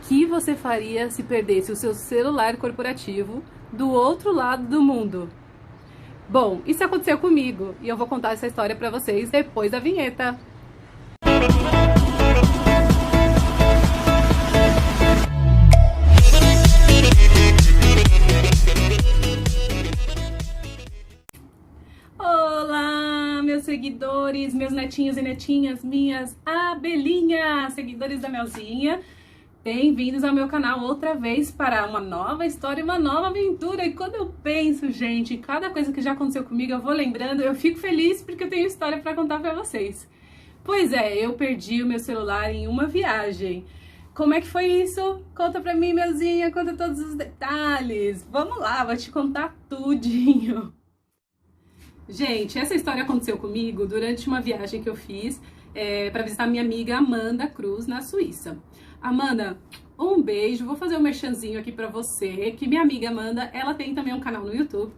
que você faria se perdesse o seu celular corporativo do outro lado do mundo? Bom, isso aconteceu comigo e eu vou contar essa história pra vocês depois da vinheta. Olá, meus seguidores, meus netinhos e netinhas, minhas abelhinhas, seguidores da Melzinha. Bem-vindos ao meu canal outra vez para uma nova história, uma nova aventura. E quando eu penso, gente, em cada coisa que já aconteceu comigo, eu vou lembrando, eu fico feliz porque eu tenho história para contar para vocês. Pois é, eu perdi o meu celular em uma viagem. Como é que foi isso? Conta pra mim, Melzinha, conta todos os detalhes. Vamos lá, vou te contar tudinho. Gente, essa história aconteceu comigo durante uma viagem que eu fiz para visitar minha amiga Amanda Cruz, na Suíça. Amanda, um beijo, vou fazer um merchanzinho aqui pra você, que minha amiga Amanda, ela tem também um canal no YouTube,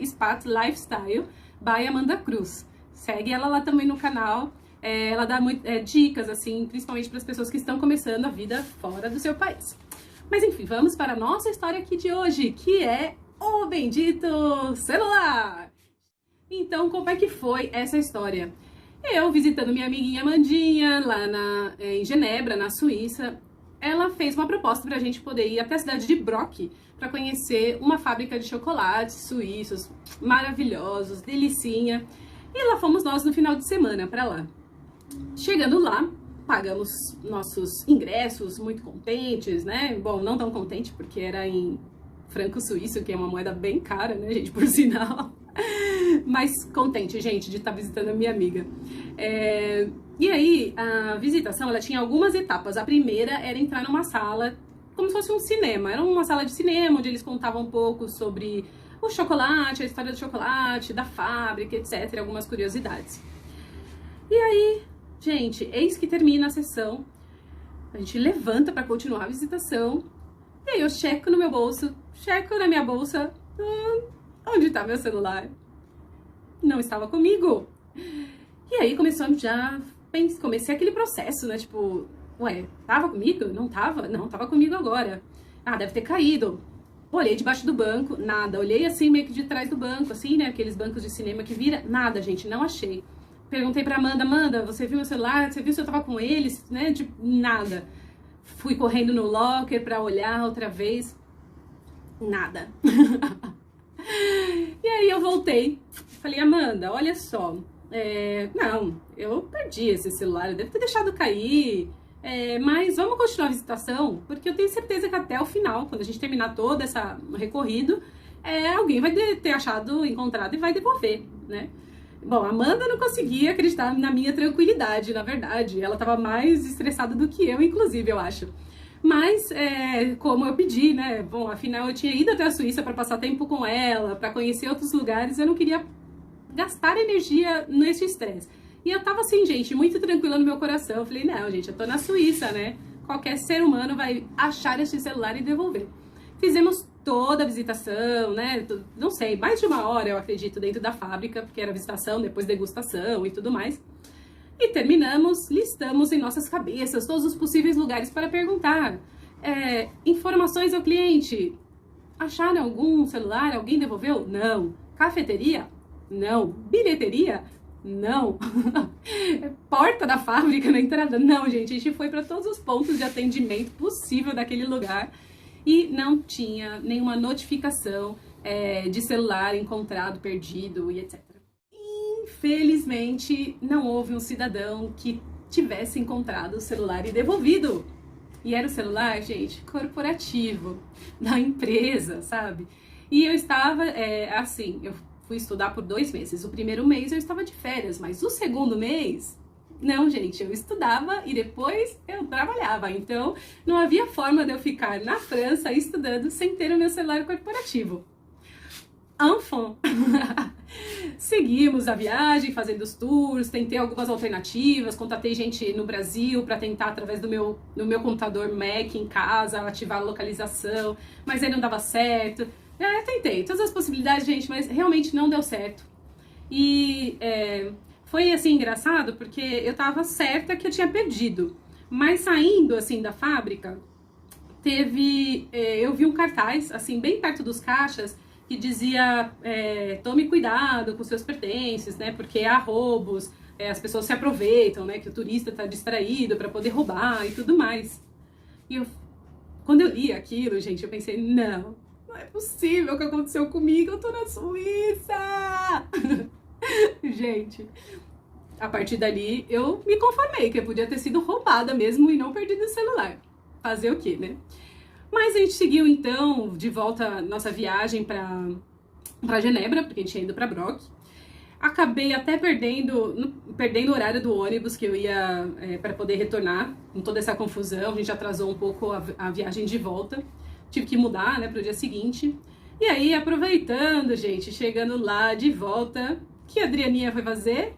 Spat Lifestyle by Amanda Cruz. Segue ela lá também no canal, ela dá dicas, assim, principalmente para as pessoas que estão começando a vida fora do seu país. Mas enfim, vamos para a nossa história aqui de hoje, que é o bendito celular. Então, como é que foi essa história? Eu visitando minha amiguinha Amandinha lá em Genebra, na Suíça, ela fez uma proposta pra gente poder ir até a cidade de Brock para conhecer uma fábrica de chocolates suíços maravilhosos, delicinha. E lá fomos nós no final de semana para lá. Chegando lá, pagamos nossos ingressos muito contentes, né? Bom, não tão contente porque era em franco suíço, que é uma moeda bem cara, né, gente, por sinal. Mas contente, gente, de estar visitando a minha amiga. E aí, a visitação, ela tinha algumas etapas. A primeira era entrar numa sala, como se fosse um cinema. Era uma sala de cinema, onde eles contavam um pouco sobre o chocolate, a história do chocolate, da fábrica, etc. Algumas curiosidades. E aí, gente, eis que termina a sessão. A gente levanta para continuar a visitação. E aí eu checo no meu bolso, checo na minha bolsa. Onde tá meu celular? Não estava comigo. E aí comecei aquele processo, né? Tipo, ué, tava comigo? Não tava? Não, tava comigo agora. Ah, deve ter caído. Olhei debaixo do banco, nada. Olhei assim, meio que de trás do banco, assim, né? Aqueles bancos de cinema que vira. Nada, gente, não achei. Perguntei pra Amanda, você viu meu celular? Você viu se eu tava com eles? Né? Tipo, nada. Fui correndo no locker pra olhar outra vez. Nada. E aí eu voltei, falei, Amanda, olha só, não, eu perdi esse celular, eu devo ter deixado cair, mas vamos continuar a visitação, porque eu tenho certeza que até o final, quando a gente terminar todo esse recorrido, alguém vai ter achado, encontrado e vai devolver, né? Bom, a Amanda não conseguia acreditar na minha tranquilidade, na verdade, ela estava mais estressada do que eu, inclusive, eu acho. Mas, como eu pedi, né, bom, afinal eu tinha ido até a Suíça para passar tempo com ela, para conhecer outros lugares, eu não queria gastar energia nesse estresse. E eu tava assim, gente, muito tranquila no meu coração, eu falei, não, gente, eu tô na Suíça, né, qualquer ser humano vai achar esse celular e devolver. Fizemos toda a visitação, né, não sei, mais de uma hora, eu acredito, dentro da fábrica, porque era visitação, depois degustação e tudo mais. E terminamos, listamos em nossas cabeças todos os possíveis lugares para perguntar. Informações ao cliente. Acharam algum celular? Alguém devolveu? Não. Cafeteria? Não. Bilheteria? Não. Porta da fábrica na entrada? Não, gente. A gente foi para todos os pontos de atendimento possível daquele lugar e não tinha nenhuma notificação de celular encontrado, perdido e etc. Infelizmente, não houve um cidadão que tivesse encontrado o celular e devolvido. E era o celular, gente, corporativo, da empresa, sabe? E eu estava, assim, eu fui estudar por 2 meses. O primeiro mês eu estava de férias, mas o segundo mês, não, gente, eu estudava e depois eu trabalhava. Então, não havia forma de eu ficar na França estudando sem ter o meu celular corporativo. Enfim, seguimos a viagem, fazendo os tours, tentei algumas alternativas, contatei gente no Brasil para tentar, através do meu computador Mac em casa, ativar a localização, mas aí não dava certo. Tentei todas as possibilidades, gente, mas realmente não deu certo. E foi assim engraçado porque eu tava certa que eu tinha perdido, mas saindo assim da fábrica, eu vi um cartaz, assim, bem perto dos caixas, que dizia, tome cuidado com seus pertences, né, porque há roubos, as pessoas se aproveitam, né, que o turista tá distraído para poder roubar e tudo mais. E quando eu li aquilo, gente, eu pensei, não é possível o que aconteceu comigo, eu tô na Suíça! Gente, a partir dali eu me conformei que eu podia ter sido roubada mesmo e não perdido o celular. Fazer o quê, né? Mas a gente seguiu então de volta nossa viagem para Genebra, porque a gente tinha ido para Brock. Acabei até perdendo o horário do ônibus que eu ia para poder retornar, com toda essa confusão. A gente atrasou um pouco a viagem de volta. Tive que mudar, né, para o dia seguinte. E aí, aproveitando, gente, chegando lá de volta, o que a Adrianinha foi fazer?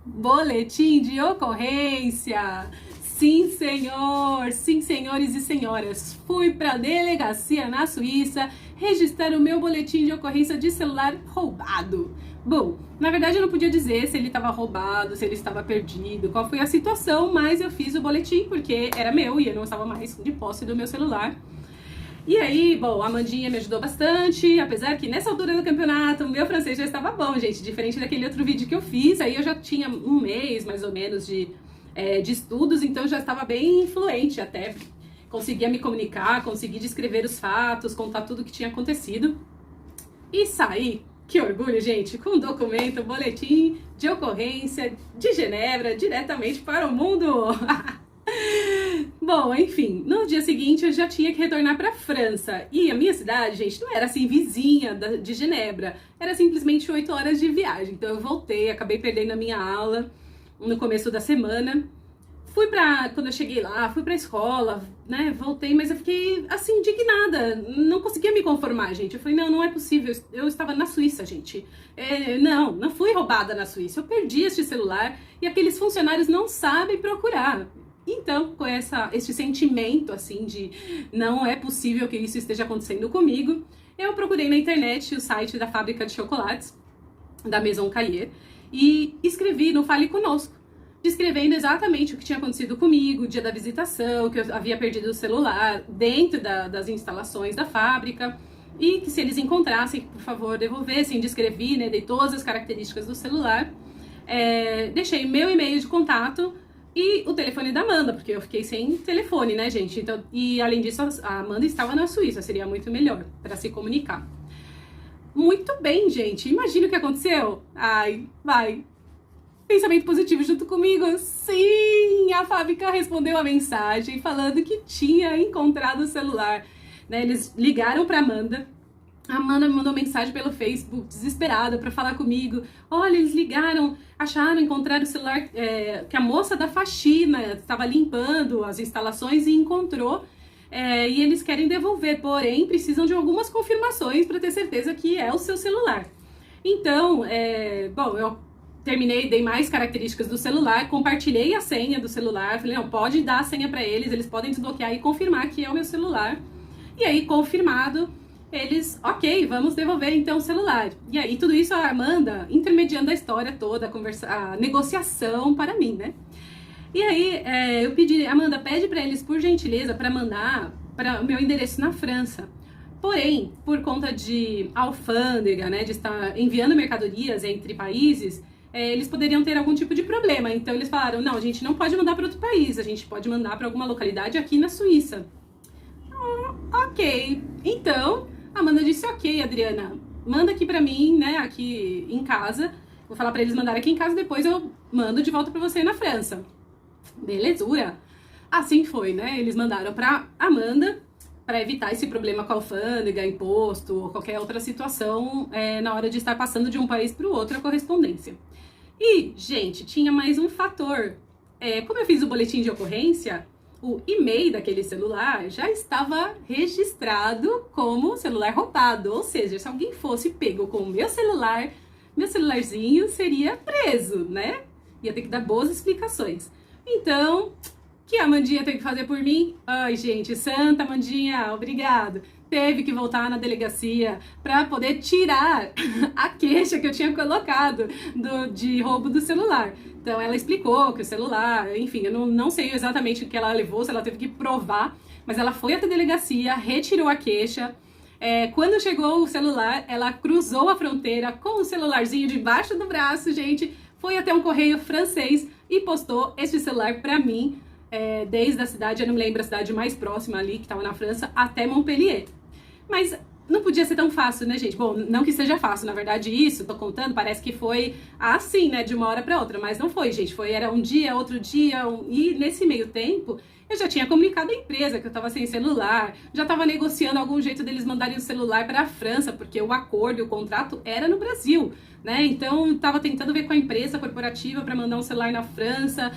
Boletim de ocorrência! Sim, senhor! Sim, senhores e senhoras! Fui para a delegacia na Suíça registrar o meu boletim de ocorrência de celular roubado. Bom, na verdade eu não podia dizer se ele estava roubado, se ele estava perdido, qual foi a situação, mas eu fiz o boletim porque era meu e eu não estava mais de posse do meu celular. E aí, bom, a Amandinha me ajudou bastante, apesar que nessa altura do campeonato o meu francês já estava bom, gente, diferente daquele outro vídeo que eu fiz, aí eu já tinha um mês mais ou menos de estudos, então eu já estava bem fluente até, conseguia me comunicar, conseguia descrever os fatos, contar tudo o que tinha acontecido e saí, que orgulho, gente, com um documento, boletim de ocorrência de Genebra diretamente para o mundo. Bom, enfim, no dia seguinte eu já tinha que retornar para a França. E a minha cidade, gente, não era assim vizinha de Genebra, era simplesmente 8 horas de viagem. Então eu voltei, acabei perdendo a minha aula no começo da semana. Quando eu cheguei lá, fui pra escola, né, voltei, mas eu fiquei, assim, indignada, não conseguia me conformar, gente. Eu falei, não é possível, eu estava na Suíça, gente. Não fui roubada na Suíça, eu perdi este celular e aqueles funcionários não sabem procurar. Então, com esse sentimento, assim, de não é possível que isso esteja acontecendo comigo, eu procurei na internet o site da fábrica de chocolates, da Maison Cahier, e escrevi no Fale Conosco, descrevendo exatamente o que tinha acontecido comigo, o dia da visitação, que eu havia perdido o celular dentro das instalações da fábrica, e que se eles encontrassem, por favor, devolvessem, descrevi, né, dei todas as características do celular, deixei meu e-mail de contato, e o telefone da Amanda, porque eu fiquei sem telefone, né, gente? Então, e além disso, a Amanda estava na Suíça, seria muito melhor para se comunicar. Muito bem, gente. Imagina o que aconteceu. Ai, vai. Pensamento positivo junto comigo. Sim, a fábrica respondeu a mensagem falando que tinha encontrado o celular. Né, eles ligaram para Amanda. A Amanda me mandou mensagem pelo Facebook, desesperada, para falar comigo. Olha, eles ligaram, encontraram o celular que a moça da faxina estava limpando as instalações e encontrou. E eles querem devolver, porém precisam de algumas confirmações para ter certeza que é o seu celular. Então, bom, eu terminei, dei mais características do celular, compartilhei a senha do celular, falei, não, pode dar a senha para eles podem desbloquear e confirmar que é o meu celular. E aí, confirmado, eles, ok, vamos devolver então o celular. E aí, tudo isso a Amanda intermediando a história toda, a negociação para mim, né? E aí, eu pedi, Amanda, pede para eles, por gentileza, para mandar para o meu endereço na França. Porém, por conta de alfândega, né, de estar enviando mercadorias entre países, eles poderiam ter algum tipo de problema. Então, eles falaram, não, a gente não pode mandar para outro país, a gente pode mandar para alguma localidade aqui na Suíça. Ok, então, a Amanda disse, ok, Adriana, manda aqui pra mim, né, aqui em casa, vou falar pra eles mandarem aqui em casa, depois eu mando de volta pra você na França. Belezura. Assim foi, né, eles mandaram pra Amanda, pra evitar esse problema com a alfândega, imposto, ou qualquer outra situação, na hora de estar passando de um país pro outro a correspondência. E, gente, tinha mais um fator. Como eu fiz o boletim de ocorrência, o e-mail daquele celular já estava registrado como celular roubado, ou seja, se alguém fosse pego com o meu celularzinho seria preso, né? Ia ter que dar boas explicações. Então, o que a Amandinha tem que fazer por mim? Ai, gente, santa Amandinha, obrigado. Teve que voltar na delegacia para poder tirar a queixa que eu tinha colocado de roubo do celular. Então ela explicou que o celular, enfim, eu não sei exatamente o que ela levou, se ela teve que provar, mas ela foi até a delegacia, retirou a queixa. Quando chegou o celular, ela cruzou a fronteira com o celularzinho debaixo do braço, gente, foi até um correio francês e postou este celular pra mim, desde a cidade, eu não me lembro a cidade mais próxima ali, que estava na França, até Montpellier. Mas não podia ser tão fácil, né, gente? Bom, não que seja fácil, na verdade, isso, tô contando, parece que foi assim, né, de uma hora pra outra, mas não foi, gente, era um dia, outro dia, e nesse meio tempo, eu já tinha comunicado à empresa que eu tava sem celular, já tava negociando algum jeito deles mandarem o celular pra França, porque o acordo e o contrato era no Brasil, né, então tava tentando ver com a empresa corporativa pra mandar um celular na França,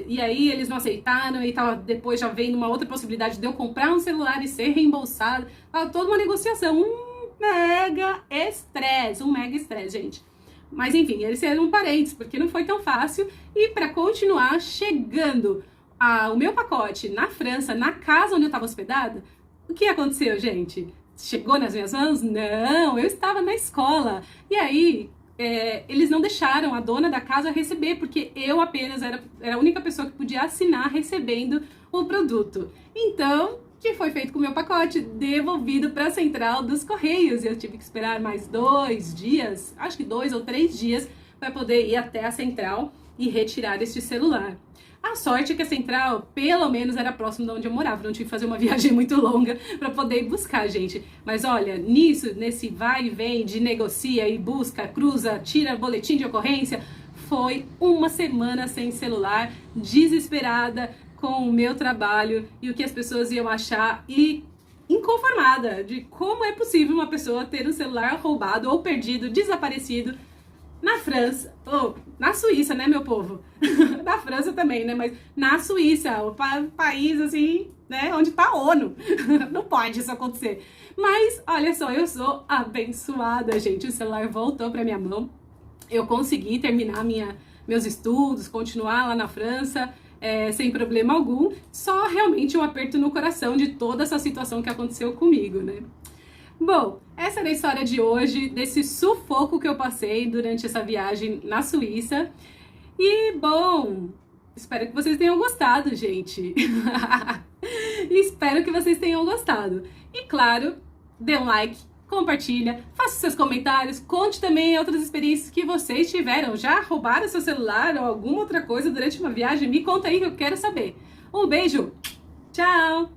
e aí eles não aceitaram, e tava depois já vendo uma outra possibilidade de eu comprar um celular e ser reembolsado. Tava toda uma negociação, um mega estresse, gente. Mas enfim, eles eram um parênteses, porque não foi tão fácil. E para continuar chegando o meu pacote na França, na casa onde eu estava hospedada, o que aconteceu, gente? Chegou nas minhas mãos? Não, eu estava na escola. E aí eles não deixaram a dona da casa receber, porque eu apenas era a única pessoa que podia assinar recebendo o produto. Então, o que foi feito com o meu pacote? Devolvido para a central dos Correios. Eu tive que esperar mais 2 dias, acho que 2 ou 3 dias, para poder ir até a central e retirar este celular. A sorte é que a central, pelo menos, era próximo de onde eu morava. Não tive que fazer uma viagem muito longa para poder ir buscar, gente. Mas olha, nesse vai e vem de negocia e busca, cruza, tira boletim de ocorrência, foi uma semana sem celular, desesperada com o meu trabalho e o que as pessoas iam achar e inconformada de como é possível uma pessoa ter um celular roubado ou perdido, desaparecido na França, ou na Suíça, né, meu povo? Na França também, né, mas na Suíça, o país, assim, né, onde tá a ONU. Não pode isso acontecer. Mas, olha só, eu sou abençoada, gente. O celular voltou pra minha mão. Eu consegui terminar meus estudos, continuar lá na França, sem problema algum. Só realmente um aperto no coração de toda essa situação que aconteceu comigo, né? Bom, essa era a história de hoje, desse sufoco que eu passei durante essa viagem na Suíça. E, bom, espero que vocês tenham gostado, gente. Espero que vocês tenham gostado. E, claro, dê um like, compartilha, faça seus comentários, conte também outras experiências que vocês tiveram. Já roubaram seu celular ou alguma outra coisa durante uma viagem? Me conta aí que eu quero saber. Um beijo, tchau!